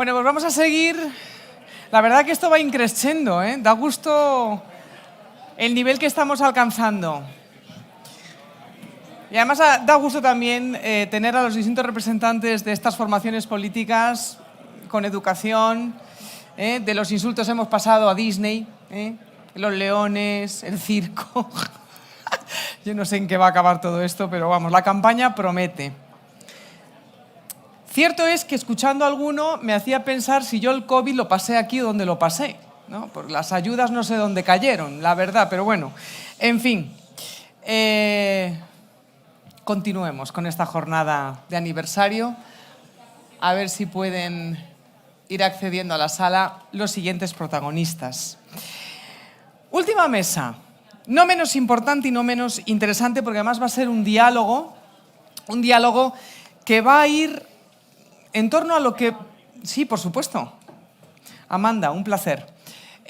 Bueno, pues vamos a seguir. La verdad que esto va increciendo, ¿eh? Da gusto el nivel que estamos alcanzando. Y además da gusto también tener a los distintos representantes de estas formaciones políticas con educación. De los insultos hemos pasado a Disney, los leones, el circo. Yo no sé en qué va a acabar todo esto, pero vamos, la campaña promete. Cierto es que escuchando a alguno me hacía pensar si yo el COVID lo pasé aquí o donde lo pasé, ¿no? Porque las ayudas no sé dónde cayeron, la verdad, pero bueno, en fin. Continuemos con esta jornada de aniversario. A ver si pueden ir accediendo a la sala los siguientes protagonistas. Última mesa, no menos importante y no menos interesante, porque además va a ser un diálogo que va a ir en torno a lo que... Sí, por supuesto. Amanda, un placer.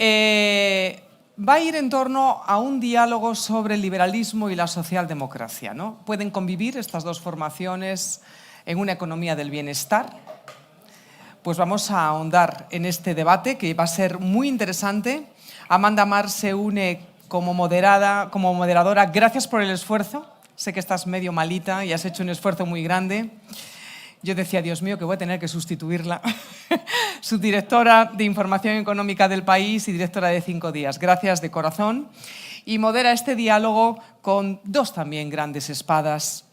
Va a ir en torno a un diálogo sobre el liberalismo y la socialdemocracia, ¿no? Pueden convivir estas dos formaciones en una economía del bienestar. Pues vamos a ahondar en este debate que va a ser muy interesante. Amanda Mar se une como moderadora. Gracias por el esfuerzo. Sé que estás medio malita y has hecho un esfuerzo muy grande. Yo decía, Dios mío, que voy a tener que sustituirla. Subdirectora de Información Económica del País y directora de 5 días. Gracias de corazón. Y modera este diálogo con dos también grandes espadas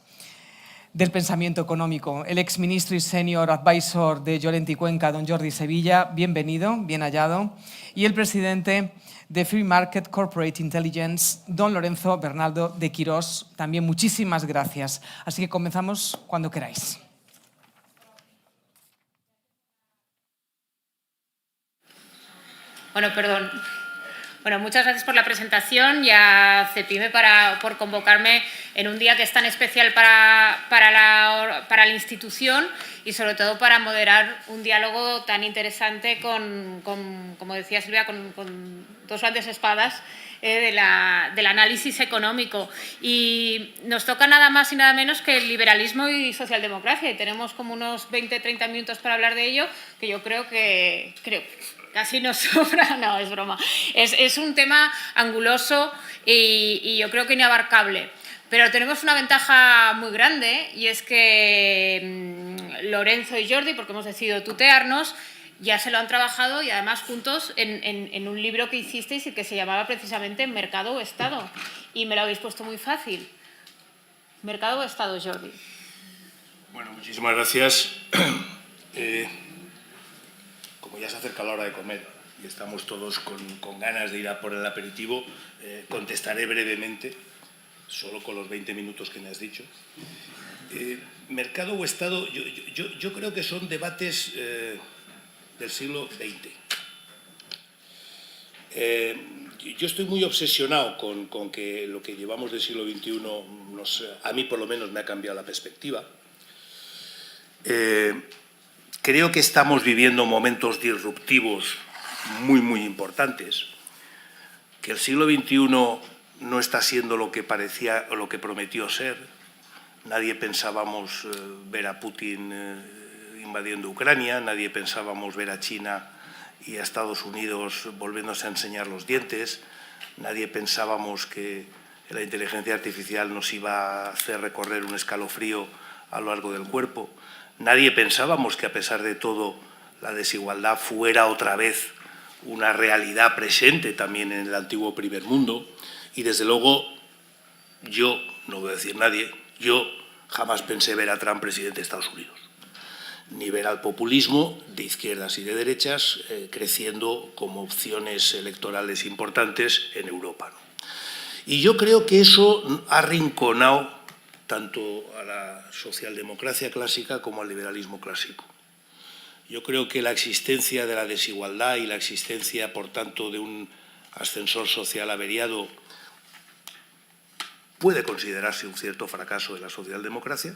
del pensamiento económico. El exministro y senior advisor de Llorente y Cuenca, don Jordi Sevilla, bienvenido, bien hallado. Y el presidente de Free Market Corporate Intelligence, don Lorenzo Bernaldo de Quirós. También muchísimas gracias. Así que comenzamos cuando queráis. Bueno, muchas gracias por la presentación y a CEPIME por convocarme en un día que es tan especial para la institución y sobre todo para moderar un diálogo tan interesante como decía Silvia, con dos grandes espadas del análisis económico. Y nos toca nada más y nada menos que el liberalismo y socialdemocracia. Y tenemos como unos 20-30 minutos para hablar de ello, que yo creo que casi nos sobra. No, es broma. Es un tema anguloso y yo creo que inabarcable. Pero tenemos una ventaja muy grande y es que Lorenzo y Jordi, porque hemos decidido tutearnos, ya se lo han trabajado y además juntos en un libro que hicisteis y que se llamaba precisamente Mercado o Estado. Y me lo habéis puesto muy fácil. ¿Mercado o Estado, Jordi? Bueno, muchísimas gracias. Como ya se acerca la hora de comer y estamos todos con ganas de ir a por el aperitivo, contestaré brevemente, solo con los 20 minutos que me has dicho. Mercado o Estado, yo creo que son debates del siglo XX. Yo estoy muy obsesionado con que lo que llevamos del siglo XXI, a mí por lo menos me ha cambiado la perspectiva. Creo que estamos viviendo momentos disruptivos muy, muy importantes, que el siglo XXI no está siendo lo que parecía o lo que prometió ser. Nadie pensábamos ver a Putin invadiendo Ucrania, nadie pensábamos ver a China y a Estados Unidos volviéndose a enseñar los dientes, nadie pensábamos que la inteligencia artificial nos iba a hacer recorrer un escalofrío a lo largo del cuerpo. Nadie pensábamos que, a pesar de todo, la desigualdad fuera otra vez una realidad presente también en el antiguo primer mundo. Y, desde luego, yo, no voy a decir nadie, yo jamás pensé ver a Trump presidente de Estados Unidos, ni ver al populismo de izquierdas y de derechas creciendo como opciones electorales importantes en Europa, ¿no? Y yo creo que eso ha arrinconado tanto a la socialdemocracia clásica como al liberalismo clásico. Yo creo que la existencia de la desigualdad y la existencia, por tanto, de un ascensor social averiado puede considerarse un cierto fracaso de la socialdemocracia,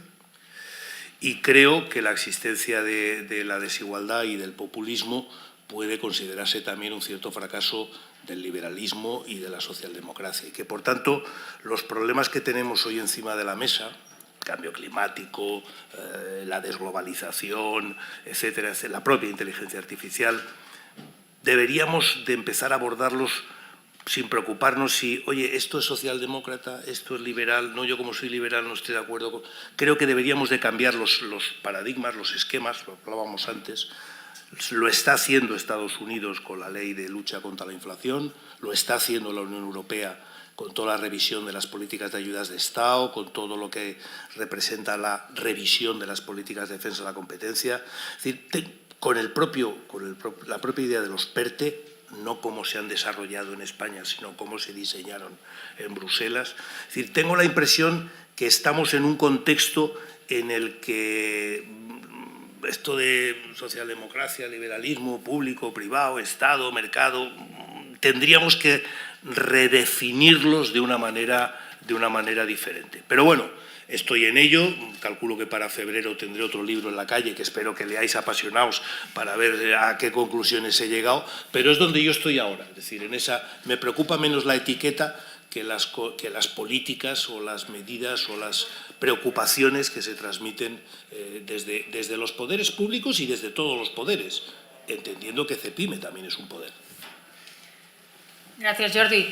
y creo que la existencia de la desigualdad y del populismo puede considerarse también un cierto fracaso del liberalismo y de la socialdemocracia, y que, por tanto, los problemas que tenemos hoy encima de la mesa, cambio climático, la desglobalización, etcétera, la propia inteligencia artificial, deberíamos de empezar a abordarlos sin preocuparnos si, oye, esto es socialdemócrata, esto es liberal, no, yo como soy liberal no estoy de acuerdo. Creo que deberíamos de cambiar los paradigmas, los esquemas, lo hablábamos antes. Lo está haciendo Estados Unidos con la ley de lucha contra la inflación, lo está haciendo la Unión Europea con toda la revisión de las políticas de ayudas de Estado, con todo lo que representa la revisión de las políticas de defensa de la competencia. Es decir, con la propia idea de los PERTE, no cómo se han desarrollado en España, sino cómo se diseñaron en Bruselas. Es decir, tengo la impresión que estamos en un contexto en el que esto de socialdemocracia, liberalismo, público, privado, Estado, mercado, tendríamos que redefinirlos de una manera diferente. Pero bueno, estoy en ello, calculo que para febrero tendré otro libro en la calle que espero que leáis apasionados para ver a qué conclusiones he llegado, pero es donde yo estoy ahora, es decir, me preocupa menos la etiqueta que las políticas o las medidas o las preocupaciones que se transmiten desde los poderes públicos y desde todos los poderes, entendiendo que CEPIME también es un poder. Gracias, Jordi.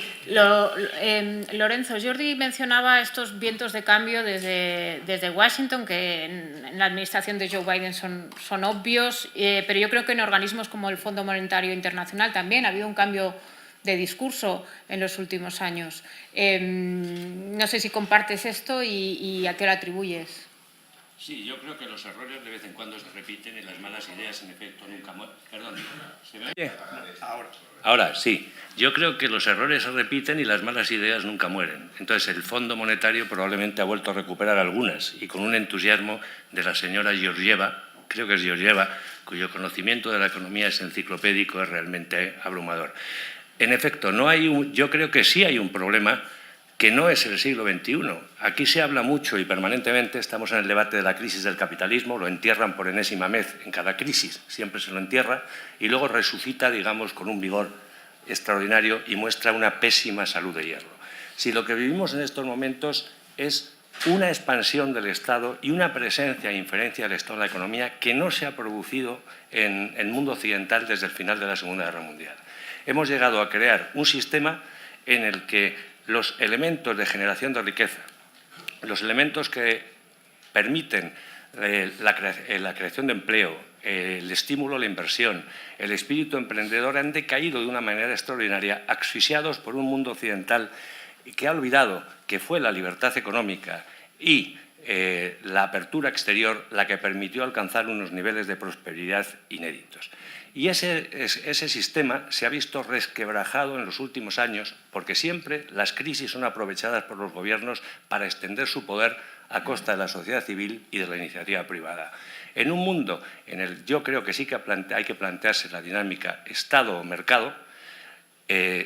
Lorenzo, Jordi mencionaba estos vientos de cambio desde Washington, que en la administración de Joe Biden son obvios, pero yo creo que en organismos como el Fondo Monetario Internacional también ha habido un cambio de discurso en los últimos años. No sé si compartes esto y a qué lo atribuyes. Sí, yo creo que los errores de vez en cuando se repiten y las malas ideas, en efecto, nunca mueren. Perdón, ¿se me oye? Ahora sí. Yo creo que los errores se repiten y las malas ideas nunca mueren. Entonces, el Fondo Monetario probablemente ha vuelto a recuperar algunas y con un entusiasmo de la señora Georgieva, creo que es Georgieva, cuyo conocimiento de la economía es enciclopédico, es realmente abrumador. En efecto, yo creo que sí hay un problema que no es el siglo XXI. Aquí se habla mucho y permanentemente, estamos en el debate de la crisis del capitalismo, lo entierran por enésima vez en cada crisis, siempre se lo entierra, y luego resucita, digamos, con un vigor extraordinario y muestra una pésima salud de hierro. Si lo que vivimos en estos momentos es una expansión del Estado y una presencia e inferencia del Estado en la economía que no se ha producido en el mundo occidental desde el final de la Segunda Guerra Mundial. Hemos llegado a crear un sistema en el que los elementos de generación de riqueza, los elementos que permiten la creación de empleo, el estímulo a la inversión, el espíritu emprendedor han decaído de una manera extraordinaria, asfixiados por un mundo occidental que ha olvidado que fue la libertad económica y la apertura exterior la que permitió alcanzar unos niveles de prosperidad inéditos. Y ese sistema se ha visto resquebrajado en los últimos años porque siempre las crisis son aprovechadas por los gobiernos para extender su poder a costa de la sociedad civil y de la iniciativa privada. En un mundo en el yo creo que sí que hay que plantearse la dinámica Estado o mercado,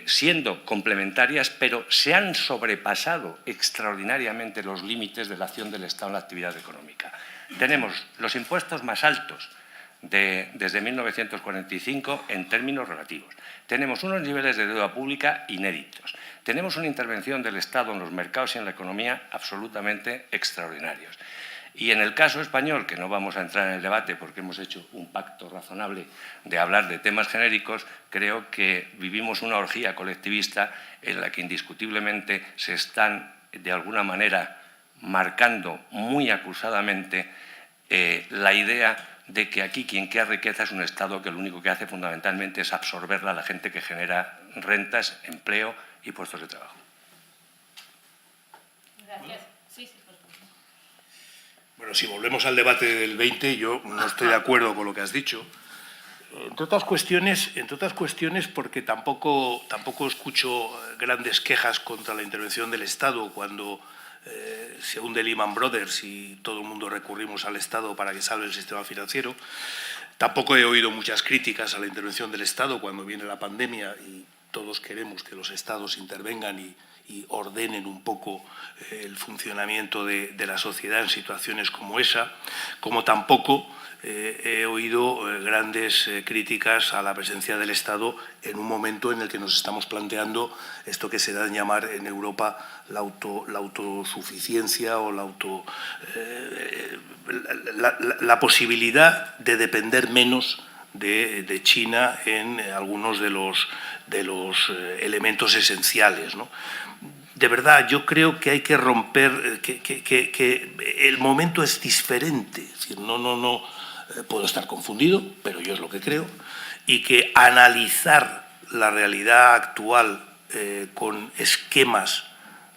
siendo complementarias, pero se han sobrepasado extraordinariamente los límites de la acción del Estado en la actividad económica. Tenemos los impuestos más altos desde 1945 en términos relativos. Tenemos unos niveles de deuda pública inéditos. Tenemos una intervención del Estado en los mercados y en la economía absolutamente extraordinarios. Y en el caso español, que no vamos a entrar en el debate porque hemos hecho un pacto razonable de hablar de temas genéricos, creo que vivimos una orgía colectivista en la que indiscutiblemente se están, de alguna manera, marcando muy acusadamente la idea de que aquí quien crea riqueza es un Estado que lo único que hace fundamentalmente es absorberla a la gente que genera rentas, empleo y puestos de trabajo. Gracias. Sí, por favor. Bueno, si volvemos al debate del 20, yo no estoy de acuerdo con lo que has dicho. Entre otras cuestiones porque tampoco escucho grandes quejas contra la intervención del Estado cuando se hunde Lehman Brothers y todo el mundo recurrimos al Estado para que salve el sistema financiero. Tampoco he oído muchas críticas a la intervención del Estado cuando viene la pandemia y todos queremos que los Estados intervengan y ordenen un poco el funcionamiento de la sociedad en situaciones como esa, como tampoco he oído grandes críticas a la presencia del Estado en un momento en el que nos estamos planteando esto que se da en llamar en Europa la autosuficiencia o la posibilidad de depender menos de China en algunos de los elementos esenciales, ¿no? De verdad, yo creo que hay que romper, que el momento es diferente. Es decir, no puedo estar confundido, pero yo es lo que creo, y que analizar la realidad actual con esquemas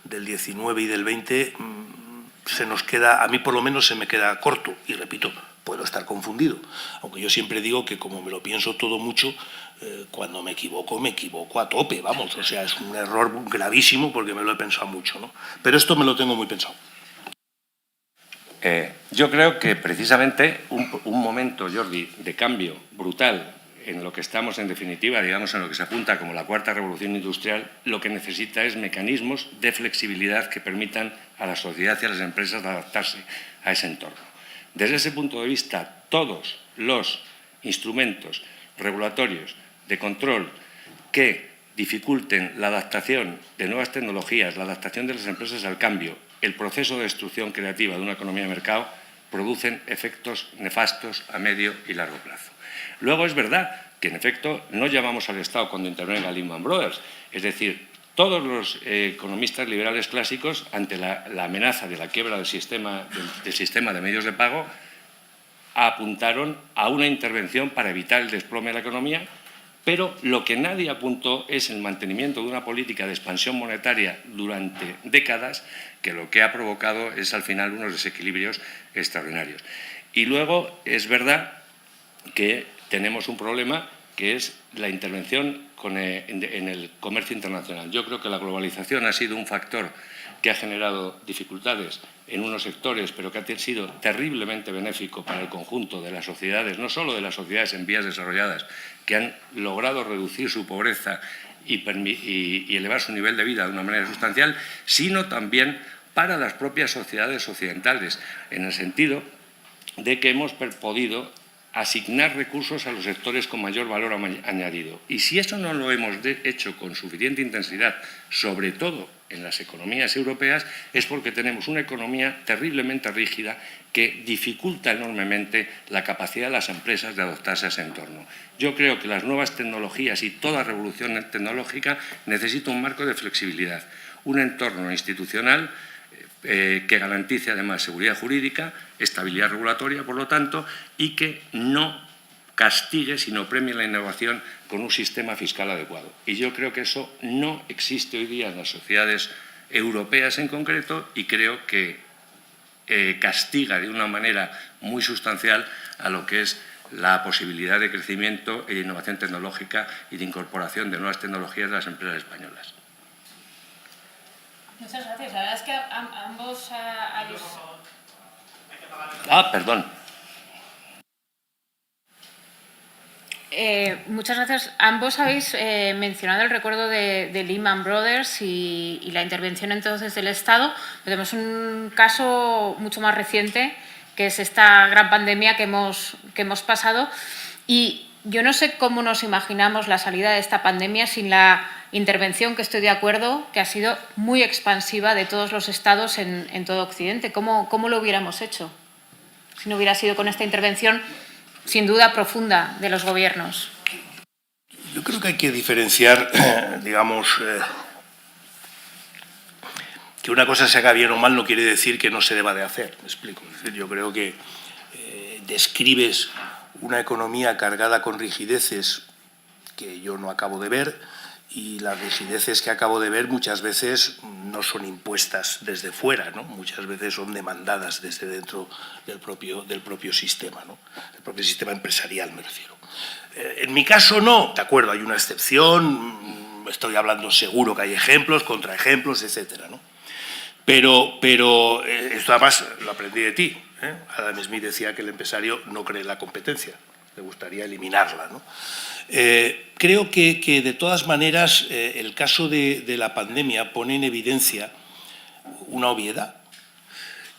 del 19 y del 20 se nos queda, a mí por lo menos se me queda corto, y repito, puedo estar confundido, aunque yo siempre digo que como me lo pienso todo mucho, cuando me equivoco a tope, vamos, o sea, es un error gravísimo porque me lo he pensado mucho, ¿no? Pero esto me lo tengo muy pensado. Yo creo que precisamente un momento, Jordi, de cambio brutal en lo que estamos, en definitiva, digamos, en lo que se apunta como la cuarta revolución industrial, lo que necesita es mecanismos de flexibilidad que permitan a la sociedad y a las empresas adaptarse a ese entorno. Desde ese punto de vista, todos los instrumentos regulatorios de control que dificulten la adaptación de nuevas tecnologías, la adaptación de las empresas al cambio, el proceso de destrucción creativa de una economía de mercado, producen efectos nefastos a medio y largo plazo. Luego es verdad que, en efecto, no llamamos al Estado cuando intervenga Lehman Brothers. Es decir, todos los economistas liberales clásicos, ante la amenaza de la quiebra del sistema de medios de pago, apuntaron a una intervención para evitar el desplome de la economía, pero lo que nadie apuntó es el mantenimiento de una política de expansión monetaria durante décadas, que lo que ha provocado es al final unos desequilibrios extraordinarios. Y luego es verdad que tenemos un problema que es la intervención en el comercio internacional. Yo creo que la globalización ha sido un factor que ha generado dificultades en unos sectores, pero que ha sido terriblemente benéfico para el conjunto de las sociedades, no solo de las sociedades en vías desarrolladas, que han logrado reducir su pobreza y elevar su nivel de vida de una manera sustancial, sino también para las propias sociedades occidentales, en el sentido de que hemos podido asignar recursos a los sectores con mayor valor añadido. Y si eso no lo hemos hecho con suficiente intensidad, sobre todo en las economías europeas, es porque tenemos una economía terriblemente rígida que dificulta enormemente la capacidad de las empresas de adaptarse a ese entorno. Yo creo que las nuevas tecnologías y toda revolución tecnológica necesita un marco de flexibilidad, un entorno institucional que garantice además seguridad jurídica, estabilidad regulatoria, por lo tanto, y que no castigue, sino premie la innovación con un sistema fiscal adecuado. Y yo creo que eso no existe hoy día en las sociedades europeas en concreto, y creo que castiga de una manera muy sustancial a lo que es la posibilidad de crecimiento y de innovación tecnológica y de incorporación de nuevas tecnologías de las empresas españolas. Muchas gracias. La verdad es que ambos habéis... Perdón. Muchas gracias. Ambos habéis mencionado el recuerdo de Lehman Brothers y la intervención entonces del Estado. Tenemos un caso mucho más reciente, que es esta gran pandemia que hemos pasado. Y yo no sé cómo nos imaginamos la salida de esta pandemia sin la intervención, que estoy de acuerdo, que ha sido muy expansiva de todos los Estados en todo Occidente. ¿Cómo lo hubiéramos hecho si no hubiera sido con esta intervención, sin duda profunda, de los gobiernos? Yo creo que hay que diferenciar, digamos, que una cosa se haga bien o mal no quiere decir que no se deba de hacer. Me explico. Es decir, yo creo que describes una economía cargada con rigideces que yo no acabo de ver, y las rigideces que acabo de ver muchas veces no son impuestas desde fuera, ¿no? Muchas veces son demandadas desde dentro del propio sistema, ¿no? El propio sistema empresarial, me refiero. En mi caso no, de acuerdo, hay una excepción, estoy hablando seguro que hay ejemplos, contraejemplos, etcétera, ¿no? Pero esto además lo aprendí de ti, ¿eh? Adam Smith decía que el empresario no cree en la competencia, le gustaría eliminarla, ¿no? Creo que de todas maneras el caso de la pandemia pone en evidencia una obviedad,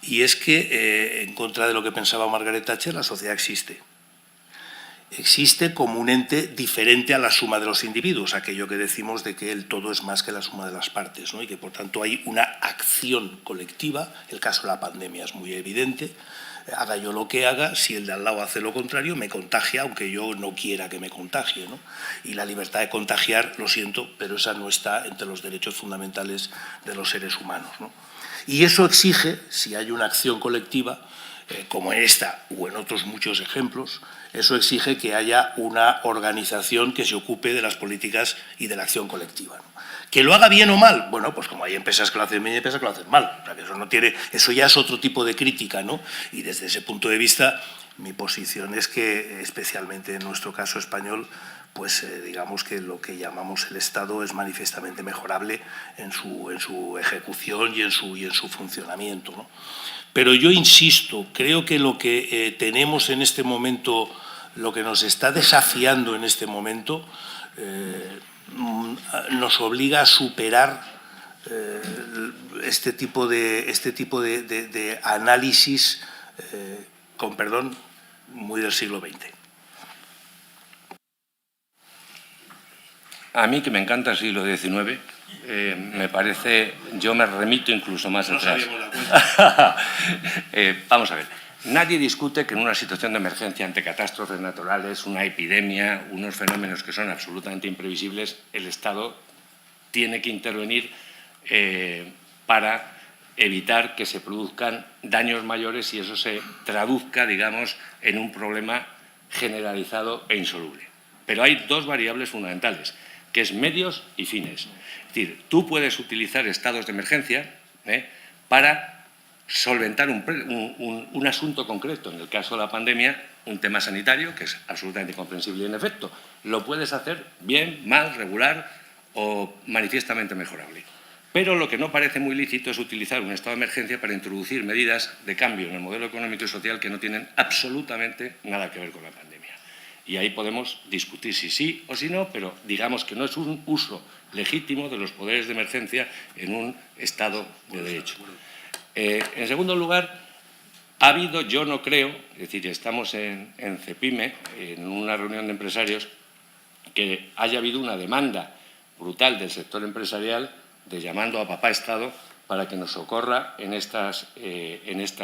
y es que, en contra de lo que pensaba Margaret Thatcher, la sociedad existe. Existe como un ente diferente a la suma de los individuos, aquello que decimos de que el todo es más que la suma de las partes, ¿no? Y que, por tanto, hay una acción colectiva. El caso de la pandemia es muy evidente. Haga yo lo que haga, si el de al lado hace lo contrario, me contagia, aunque yo no quiera que me contagie, ¿no? Y la libertad de contagiar, lo siento, pero esa no está entre los derechos fundamentales de los seres humanos, ¿no? Y eso exige, si hay una acción colectiva, como en esta o en otros muchos ejemplos, eso exige que haya una organización que se ocupe de las políticas y de la acción colectiva, ¿no? ¿Que lo haga bien o mal? Bueno, pues como hay empresas que lo hacen bien y empresas que lo hacen mal. O sea, que eso ya es otro tipo de crítica, ¿no? Y desde ese punto de vista, mi posición es que, especialmente en nuestro caso español, pues digamos que lo que llamamos el Estado es manifiestamente mejorable en su ejecución y en su funcionamiento, ¿no? Pero yo insisto, creo que lo que tenemos en este momento, lo que nos está desafiando en este momento, nos obliga a superar este tipo de análisis, con perdón, muy del siglo XX. A mí, que me encanta el siglo XIX, me parece, yo me remito incluso más atrás. Vamos a ver, nadie discute que en una situación de emergencia ante catástrofes naturales, una epidemia, unos fenómenos que son absolutamente imprevisibles, el Estado tiene que intervenir para evitar que se produzcan daños mayores y eso se traduzca, digamos, en un problema generalizado e insoluble. Pero hay dos variables fundamentales, que es medios y fines. Es decir, tú puedes utilizar estados de emergencia para solventar un asunto concreto, en el caso de la pandemia, un tema sanitario, que es absolutamente comprensible y en efecto, lo puedes hacer bien, mal, regular o manifiestamente mejorable. Pero lo que no parece muy lícito es utilizar un estado de emergencia para introducir medidas de cambio en el modelo económico y social que no tienen absolutamente nada que ver con la pandemia. Y ahí podemos discutir si sí o si no, pero digamos que no es un uso legítimo de los poderes de emergencia en un Estado de Derecho. En segundo lugar, ha habido, yo no creo, es decir, estamos en CEPIME, en una reunión de empresarios, que haya habido una demanda brutal del sector empresarial de llamando a papá Estado para que nos socorra en esta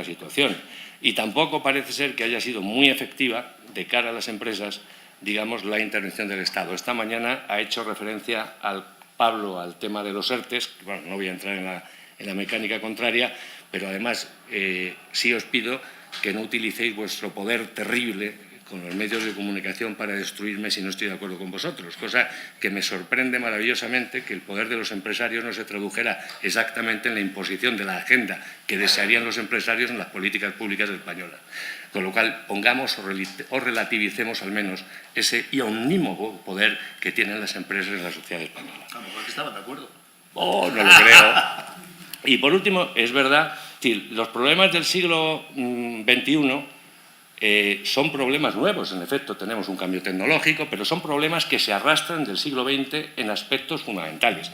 situación. Y tampoco parece ser que haya sido muy efectiva de cara a las empresas, digamos, la intervención del Estado. Esta mañana ha hecho referencia Pablo al tema de los ERTEs, que, bueno, no voy a entrar en la mecánica contraria, pero además sí os pido que no utilicéis vuestro poder terrible con los medios de comunicación para destruirme si no estoy de acuerdo con vosotros, cosa que me sorprende maravillosamente que el poder de los empresarios no se tradujera exactamente en la imposición de la agenda que desearían los empresarios en las políticas públicas españolas. Con lo cual, pongamos o relativicemos al menos ese omnímodo poder que tienen las empresas en la sociedad española. A lo mejor que estaban de acuerdo. Oh, no lo creo. Y por último, es verdad, los problemas del siglo XXI son problemas nuevos, en efecto, tenemos un cambio tecnológico, pero son problemas que se arrastran del siglo XX en aspectos fundamentales.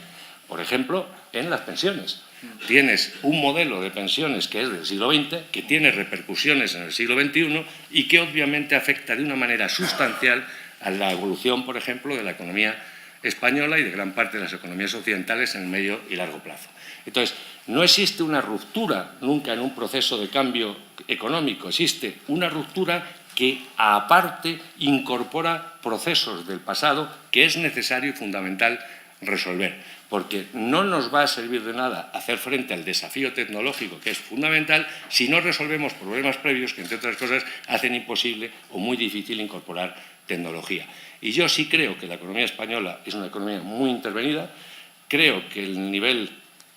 Por ejemplo, en las pensiones. Tienes un modelo de pensiones que es del siglo XX, que tiene repercusiones en el siglo XXI y que obviamente afecta de una manera sustancial a la evolución, por ejemplo, de la economía española y de gran parte de las economías occidentales en el medio y largo plazo. Entonces, no existe una ruptura nunca en un proceso de cambio económico, existe una ruptura que, aparte, incorpora procesos del pasado que es necesario y fundamental resolver, porque no nos va a servir de nada hacer frente al desafío tecnológico, que es fundamental, si no resolvemos problemas previos que, entre otras cosas, hacen imposible o muy difícil incorporar tecnología. Y yo sí creo que la economía española es una economía muy intervenida, creo que el nivel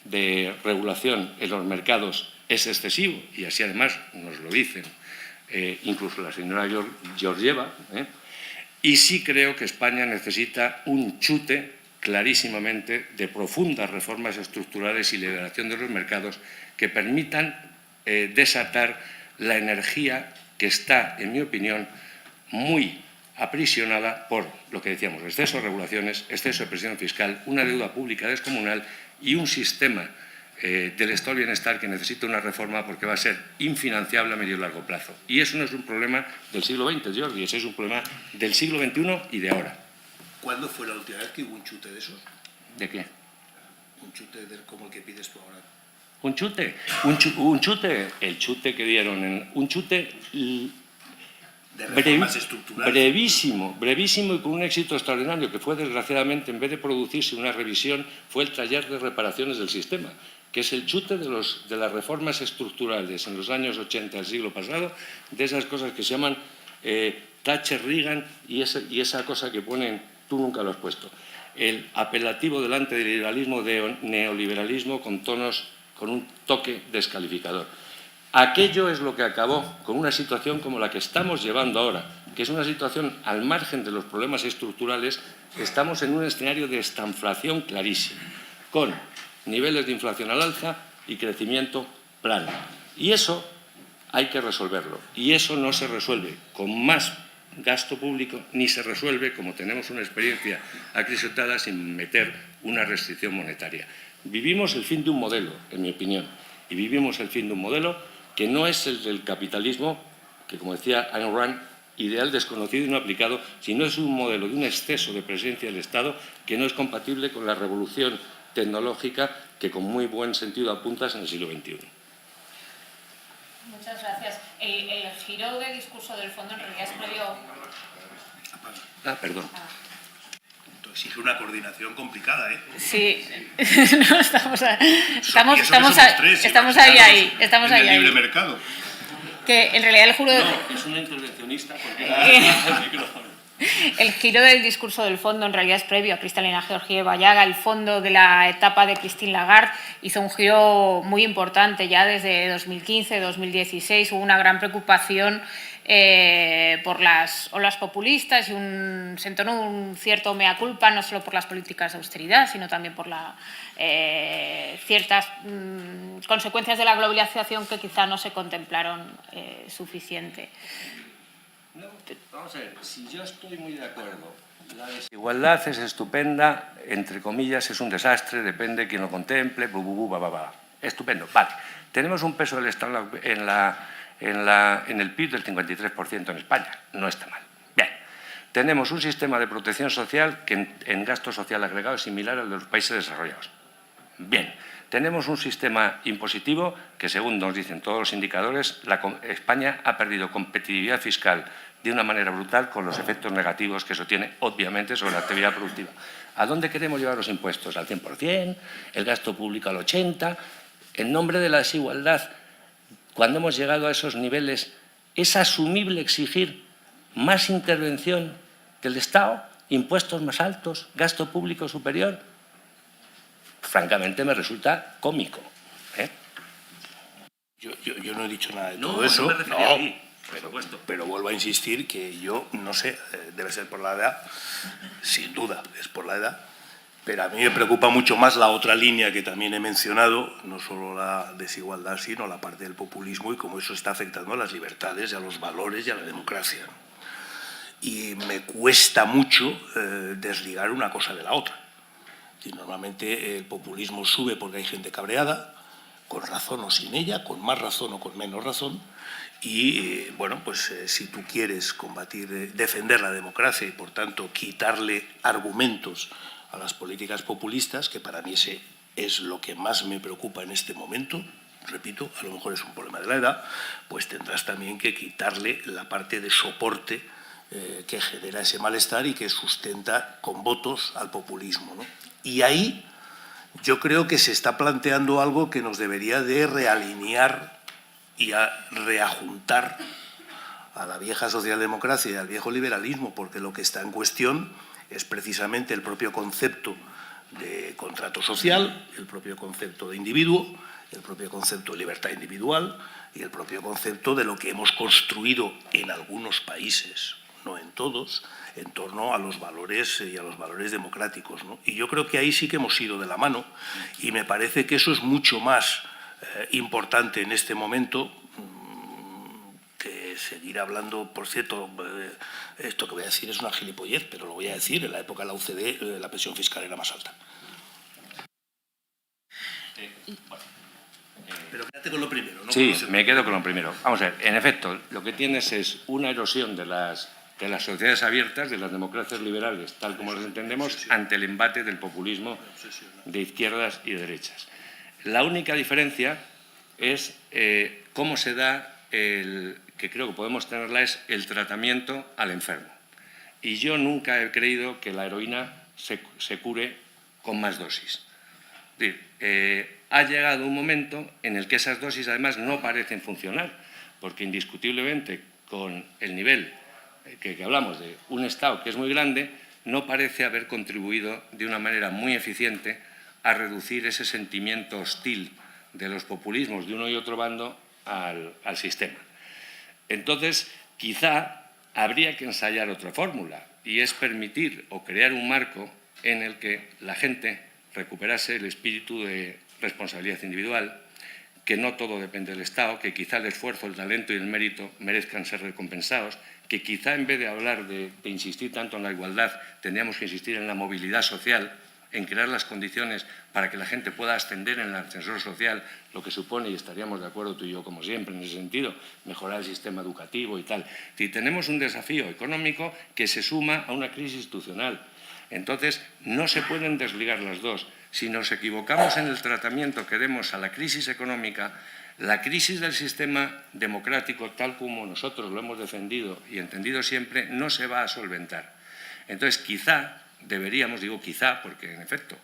de regulación en los mercados es excesivo, y así además nos lo dicen incluso la señora Georgieva, y sí creo que España necesita un chute clarísimamente de profundas reformas estructurales y liberación de los mercados que permitan desatar la energía que está, en mi opinión, muy aprisionada por lo que decíamos, exceso de regulaciones, exceso de presión fiscal, una deuda pública descomunal y un sistema del estado del bienestar que necesita una reforma porque va a ser infinanciable a medio y largo plazo. Y eso no es un problema del siglo XX, Jordi, ese es un problema del siglo XXI y de ahora. ¿Cuándo fue la última vez que hubo un chute de esos? ¿De qué? Un chute como el que pides tú ahora. ¿Un chute? Un chute, el chute que dieron, un chute De reformas estructurales. brevísimo y con un éxito extraordinario, que fue, desgraciadamente, en vez de producirse una revisión, fue el taller de reparaciones del sistema, que es el chute de las reformas estructurales en los años 80 del siglo pasado, de esas cosas que se llaman Thatcher, Reagan y esa cosa que ponen, tú nunca lo has puesto, el apelativo delante del liberalismo de neoliberalismo con un toque descalificador. Aquello es lo que acabó con una situación como la que estamos llevando ahora, que es una situación al margen de los problemas estructurales. Estamos en un escenario de estanflación clarísima, con niveles de inflación al alza y crecimiento plano. Y eso hay que resolverlo. Y eso no se resuelve con más gasto público, ni se resuelve, como tenemos una experiencia acrisotada, sin meter una restricción monetaria. Vivimos el fin de un modelo, en mi opinión, y vivimos el fin de un modelo que no es el del capitalismo, que, como decía Ayn Rand, ideal desconocido y no aplicado, sino es un modelo de un exceso de presencia del Estado que no es compatible con la revolución tecnológica que con muy buen sentido apuntas en el siglo XXI. Muchas gracias. El giro de discurso del fondo en realidad es previo... Perdón. Exige una coordinación complicada, ¿eh? Sí, no, estamos ahí. Estamos en ahí. el libre mercado. Que en realidad el juro... No, es una intervencionista porque el micrófono. El giro del discurso del fondo en realidad es previo a Cristalina Georgieva. Ya el fondo de la etapa de Christine Lagarde hizo un giro muy importante. Ya desde 2015-2016 hubo una gran preocupación por las olas populistas y se entonó un cierto mea culpa, no solo por las políticas de austeridad, sino también por ciertas consecuencias de la globalización que quizá no se contemplaron suficiente. No, vamos a ver, si yo estoy muy de acuerdo, la desigualdad es estupenda, entre comillas, es un desastre, depende de quién lo contemple, estupendo, vale. Tenemos un peso del Estado en el PIB del 53% en España, no está mal. Bien, tenemos un sistema de protección social que en gasto social agregado es similar al de los países desarrollados. Bien, tenemos un sistema impositivo que, según nos dicen todos los indicadores, España ha perdido competitividad fiscal de una manera brutal con los efectos negativos que eso tiene, obviamente, sobre la actividad productiva. ¿A dónde queremos llevar los impuestos? ¿Al 100%? ¿El gasto público al 80%? En nombre de la desigualdad, cuando hemos llegado a esos niveles, ¿es asumible exigir más intervención del Estado? ¿Impuestos más altos? ¿Gasto público superior? Francamente me resulta cómico. Yo no he dicho nada de todo eso. Pero vuelvo a insistir que yo no sé, debe ser por la edad, sin duda es por la edad, pero a mí me preocupa mucho más la otra línea que también he mencionado, no solo la desigualdad, sino la parte del populismo y cómo eso está afectando a las libertades, y a los valores y a la democracia. Y me cuesta mucho desligar una cosa de la otra. Y normalmente el populismo sube porque hay gente cabreada, con razón o sin ella, con más razón o con menos razón, y bueno, pues si tú quieres defender la democracia y por tanto quitarle argumentos a las políticas populistas, que para mí ese es lo que más me preocupa en este momento, repito, a lo mejor es un problema de la edad, pues tendrás también que quitarle la parte de soporte que genera ese malestar y que sustenta con votos al populismo, ¿no? Y ahí yo creo que se está planteando algo que nos debería de realinear y reajuntar a la vieja socialdemocracia y al viejo liberalismo, porque lo que está en cuestión es precisamente el propio concepto de contrato social, el propio concepto de individuo, el propio concepto de libertad individual y el propio concepto de lo que hemos construido en algunos países, no en todos, en torno a los valores y a los valores democráticos, ¿no? Y yo creo que ahí sí que hemos ido de la mano y me parece que eso es mucho más importante en este momento que seguir hablando. Por cierto, esto que voy a decir es una gilipollez, pero lo voy a decir, en la época de la UCD la presión fiscal era más alta. Pero quédate con lo primero, ¿no? Sí, me quedo con lo primero. Vamos a ver, en efecto, lo que tienes es una erosión de las sociedades abiertas, de las democracias liberales, tal como las entendemos, ante el embate del populismo de izquierdas y derechas. La única diferencia es cómo se da, que creo que podemos tenerla, es el tratamiento al enfermo. Y yo nunca he creído que la heroína se cure con más dosis. Es decir, ha llegado un momento en el que esas dosis además no parecen funcionar, porque indiscutiblemente con el nivel que hablamos de un Estado que es muy grande, no parece haber contribuido de una manera muy eficiente a reducir ese sentimiento hostil de los populismos de uno y otro bando al sistema. Entonces, quizá habría que ensayar otra fórmula, y es permitir o crear un marco en el que la gente recuperase el espíritu de responsabilidad individual, que no todo depende del Estado, que quizá el esfuerzo, el talento y el mérito merezcan ser recompensados, que quizá en vez de hablar de insistir tanto en la igualdad, tendríamos que insistir en la movilidad social, en crear las condiciones para que la gente pueda ascender en el ascensor social, lo que supone, y estaríamos de acuerdo tú y yo como siempre en ese sentido, mejorar el sistema educativo y tal. Si tenemos un desafío económico que se suma a una crisis institucional, entonces no se pueden desligar las dos. Si nos equivocamos en el tratamiento que demos a la crisis económica, la crisis del sistema democrático, tal como nosotros lo hemos defendido y entendido siempre, no se va a solventar. Entonces, quizá deberíamos, digo quizá, porque en efecto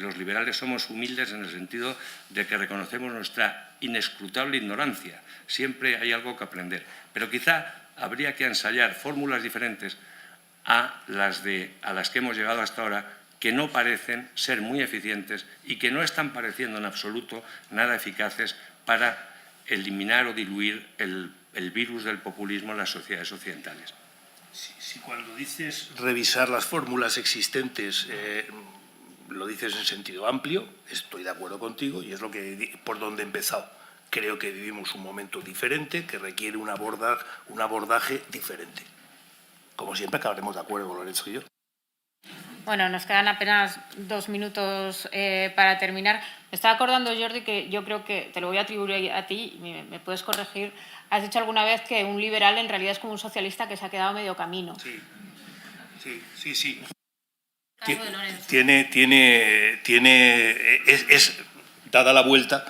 los liberales somos humildes en el sentido de que reconocemos nuestra inescrutable ignorancia. Siempre hay algo que aprender. Pero quizá habría que ensayar fórmulas diferentes a las que hemos llegado hasta ahora, que no parecen ser muy eficientes y que no están pareciendo en absoluto nada eficaces para eliminar o diluir el virus del populismo en las sociedades occidentales. Si cuando dices revisar las fórmulas existentes lo dices en sentido amplio, estoy de acuerdo contigo y es por donde he empezado. Creo que vivimos un momento diferente que requiere un abordaje diferente. Como siempre acabaremos de acuerdo, Lorenzo y yo. Bueno, nos quedan apenas 2 minutos para terminar. Me estaba acordando, Jordi, que yo creo que te lo voy a atribuir a ti, y me puedes corregir. Has dicho alguna vez que un liberal en realidad es como un socialista que se ha quedado a medio camino. Sí. Dada la vuelta,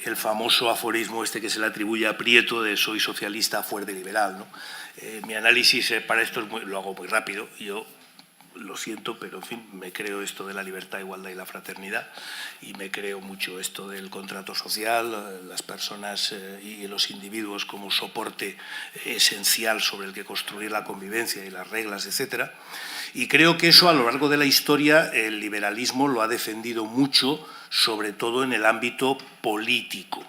el famoso aforismo este que se le atribuye a Prieto de soy socialista fuerte liberal, ¿no? Mi análisis para esto lo hago muy rápido. Yo lo siento, pero en fin, me creo esto de la libertad, igualdad y la fraternidad, y me creo mucho esto del contrato social, las personas y los individuos como soporte esencial sobre el que construir la convivencia y las reglas, etcétera. Y creo que eso a lo largo de la historia el liberalismo lo ha defendido mucho, sobre todo en el ámbito político.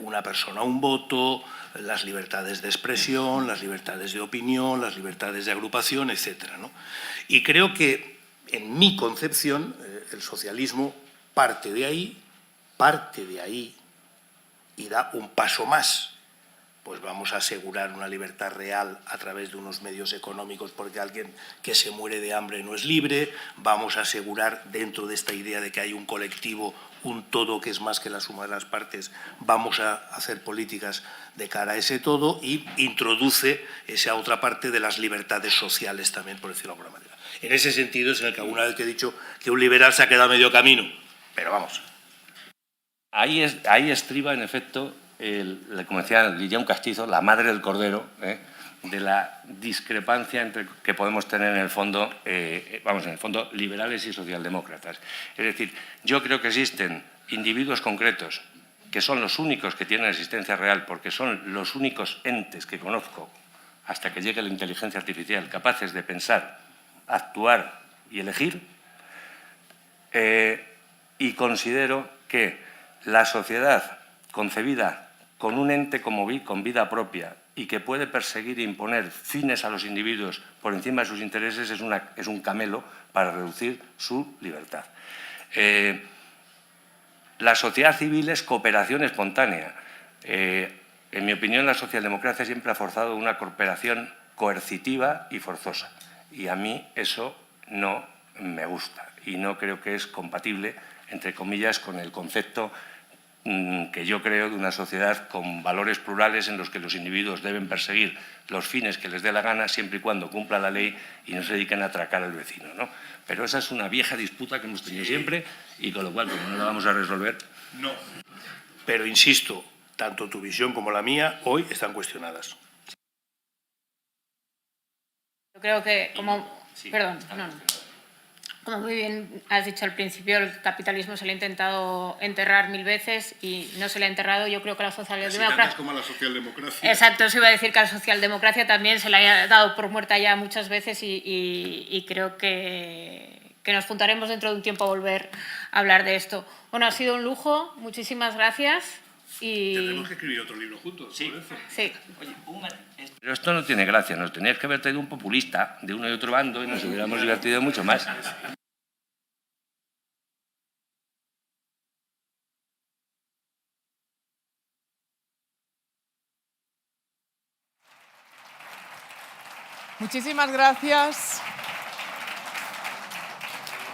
Una persona, un voto, las libertades de expresión, las libertades de opinión, las libertades de agrupación, etcétera, ¿no? Y creo que, en mi concepción, el socialismo parte de ahí y da un paso más. Pues vamos a asegurar una libertad real a través de unos medios económicos, porque alguien que se muere de hambre no es libre. Vamos a asegurar, dentro de esta idea de que hay un colectivo, un todo que es más que la suma de las partes, vamos a hacer políticas de cara a ese todo, y introduce esa otra parte de las libertades sociales también, por decirlo de alguna manera. En ese sentido es en el que alguna vez que he dicho que un liberal se ha quedado a medio camino, pero vamos. Ahí estriba, en efecto, como decía Guillaume Castizo, la madre del cordero, de la discrepancia que podemos tener en el fondo, liberales y socialdemócratas. Es decir, yo creo que existen individuos concretos que son los únicos que tienen existencia real, porque son los únicos entes que conozco, hasta que llegue la inteligencia artificial, capaces de pensar, actuar y elegir, y considero que la sociedad concebida con un ente con vida propia y que puede perseguir e imponer fines a los individuos por encima de sus intereses es un camelo para reducir su libertad. La sociedad civil es cooperación espontánea. En mi opinión, la socialdemocracia siempre ha forzado una cooperación coercitiva y forzosa. Y a mí eso no me gusta y no creo que es compatible entre comillas, con el concepto que yo creo de una sociedad con valores plurales en los que los individuos deben perseguir los fines que les dé la gana siempre y cuando cumpla la ley y no se dediquen a atracar al vecino, ¿no? Pero esa es una vieja disputa que hemos tenido siempre y con lo cual, como no la vamos a resolver... No. Pero insisto, tanto tu visión como la mía hoy están cuestionadas. Yo creo que, como... Sí, perdón, no. Como muy bien has dicho al principio, el capitalismo se le ha intentado enterrar 1000 veces y no se le ha enterrado. Yo creo que la socialdemocracia... como a la socialdemocracia. Exacto, eso iba a decir, que a la socialdemocracia también se le ha dado por muerta ya muchas veces y creo que nos juntaremos dentro de un tiempo a volver a hablar de esto. Bueno, ha sido un lujo, muchísimas gracias. Y... Tendremos que escribir otro libro juntos. Sí. Por eso. Sí. Pero esto no tiene gracia, nos tenías que haber traído un populista de uno y otro bando y nos hubiéramos divertido mucho más. Muchísimas gracias.